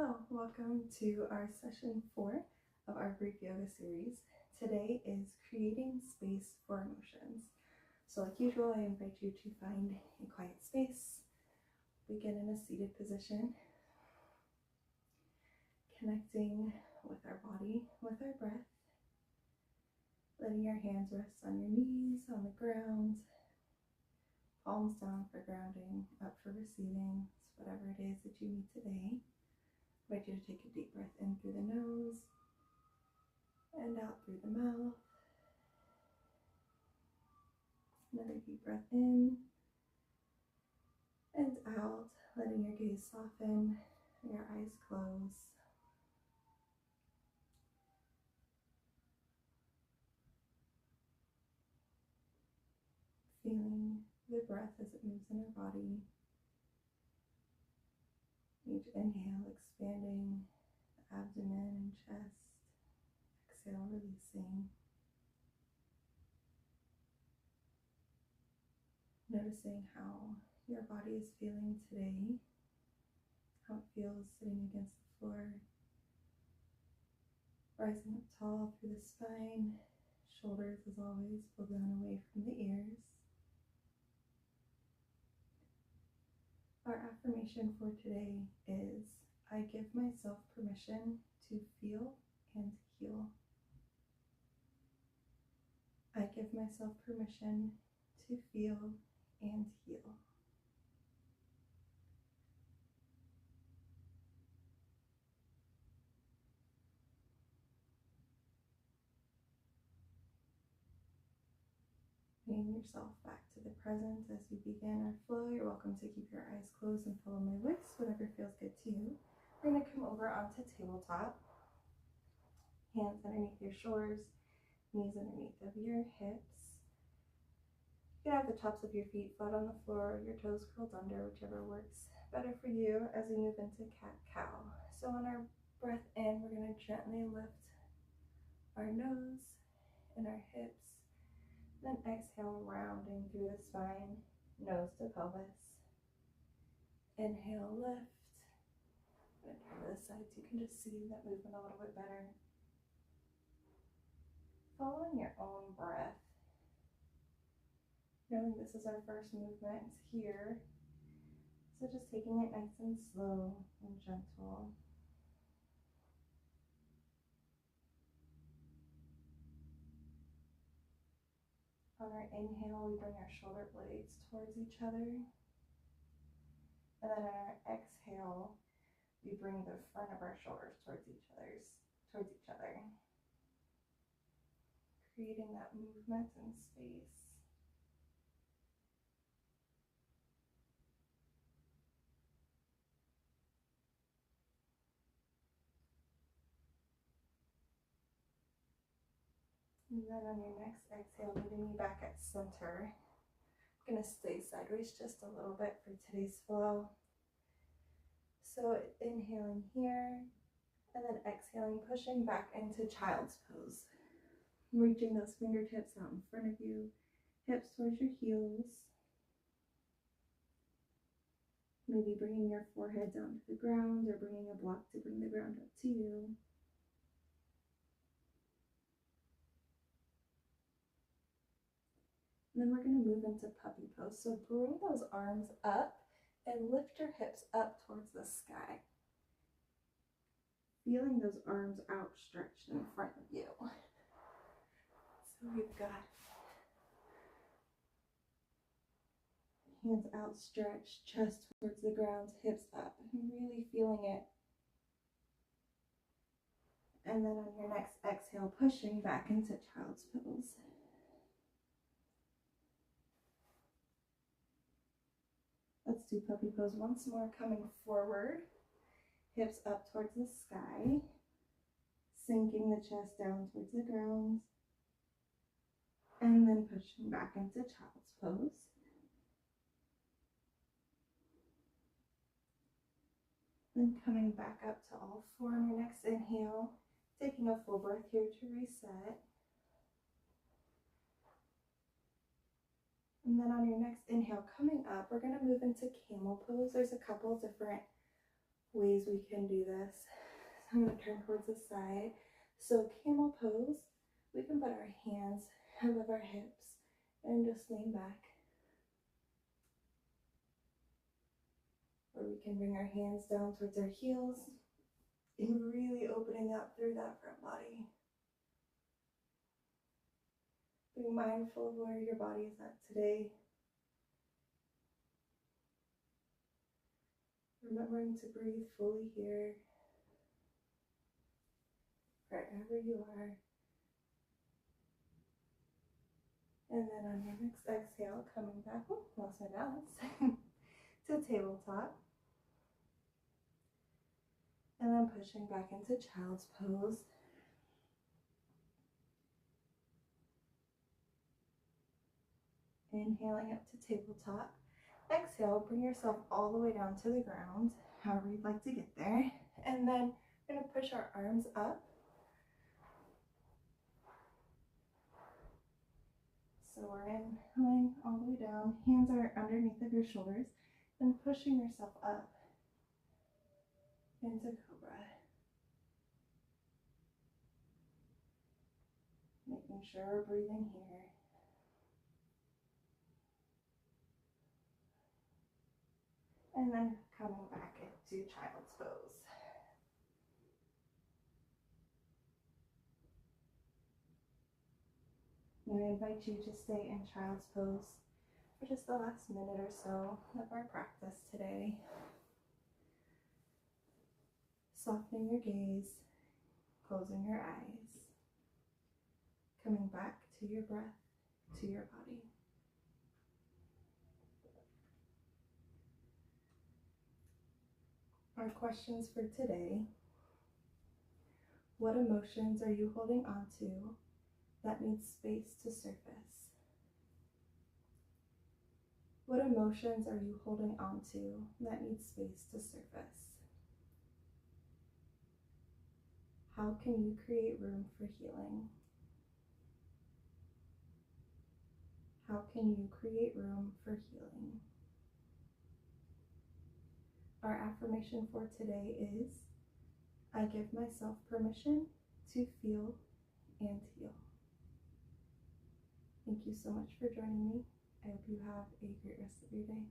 Hello, welcome to our session 4 of our Greek yoga series. Today is creating space for emotions. So like usual, I invite you to find a quiet space, begin in a seated position, connecting with our body, with our breath, letting your hands rest on your knees, on the ground, palms down for grounding, up for receiving, so whatever it is that you need today. I invite you to take a deep breath in through the nose and out through the mouth. Another deep breath in and out, letting your gaze soften, your eyes close. Feeling the breath as it moves in our body. Each inhale expanding the abdomen and chest. Exhale, releasing. Noticing how your body is feeling today, how it feels sitting against the floor, rising up tall through the spine, shoulders as always pull down away from the ears. Our affirmation for today is, I give myself permission to feel and heal. I give myself permission to feel and heal. Bringing yourself back to the present as we begin our flow. You're welcome to keep your eyes closed and follow my voice, whatever feels good to you. We're going to come over onto tabletop. Hands underneath your shoulders, knees underneath of your hips. You can have the tops of your feet flat on the floor, your toes curled under, whichever works better for you as we move into cat-cow. So on our breath in, we're going to gently lift our nose and our hips. Then exhale, rounding through the spine, nose to pelvis. Inhale, lift. And over the sides, you can just see that movement a little bit better. Following your own breath. Knowing this is our first movement here. So just taking it nice and slow and gentle. On our inhale, we bring our shoulder blades towards each other. And then on our exhale, we bring the front of our shoulders towards each other. Creating that movement and space. And then on your next exhale, meeting me back at center. I'm going to stay sideways just a little bit for today's flow. So inhaling here, and then exhaling, pushing back into child's pose. Reaching those fingertips out in front of you, hips towards your heels. Maybe bringing your forehead down to the ground or bringing a block to bring the ground up to you. And then we're going to move into puppy pose. So bring those arms up and lift your hips up towards the sky. Feeling those arms outstretched in front of you. So we've got hands outstretched, chest towards the ground, hips up. Really feeling it. And then on your next exhale, pushing back into child's pose. Let's do puppy pose once more, coming forward, hips up towards the sky, sinking the chest down towards the ground, and then pushing back into child's pose. Then coming back up to all four on your next inhale, taking a full breath here to reset. And then on your next inhale, coming up, we're going to move into camel pose. There's a couple different ways we can do this. So I'm going to turn towards the side. So camel pose, we can put our hands above our hips and just lean back. Or we can bring our hands down towards our heels and really opening up through that front body. Being mindful of where your body is at today. Remembering to breathe fully here, wherever you are. And then on your next exhale, coming back, lost my balance, to tabletop. And then pushing back into child's pose. Inhaling up to tabletop. Exhale, bring yourself all the way down to the ground, however you'd like to get there. And then we're going to push our arms up. So we're inhaling all the way down. Hands are underneath of your shoulders. And pushing yourself up into cobra. Making sure we're breathing here. And then coming back into child's pose. And I invite you to stay in child's pose for just the last minute or so of our practice today. Softening your gaze, closing your eyes, coming back to your breath, to your body. Our questions for today: what emotions are you holding on to that need space to surface? What emotions are you holding on to that need space to surface? How can you create room for healing? How can you create room for healing? Our affirmation for today is, I give myself permission to feel and heal. Thank you so much for joining me. I hope you have a great rest of your day.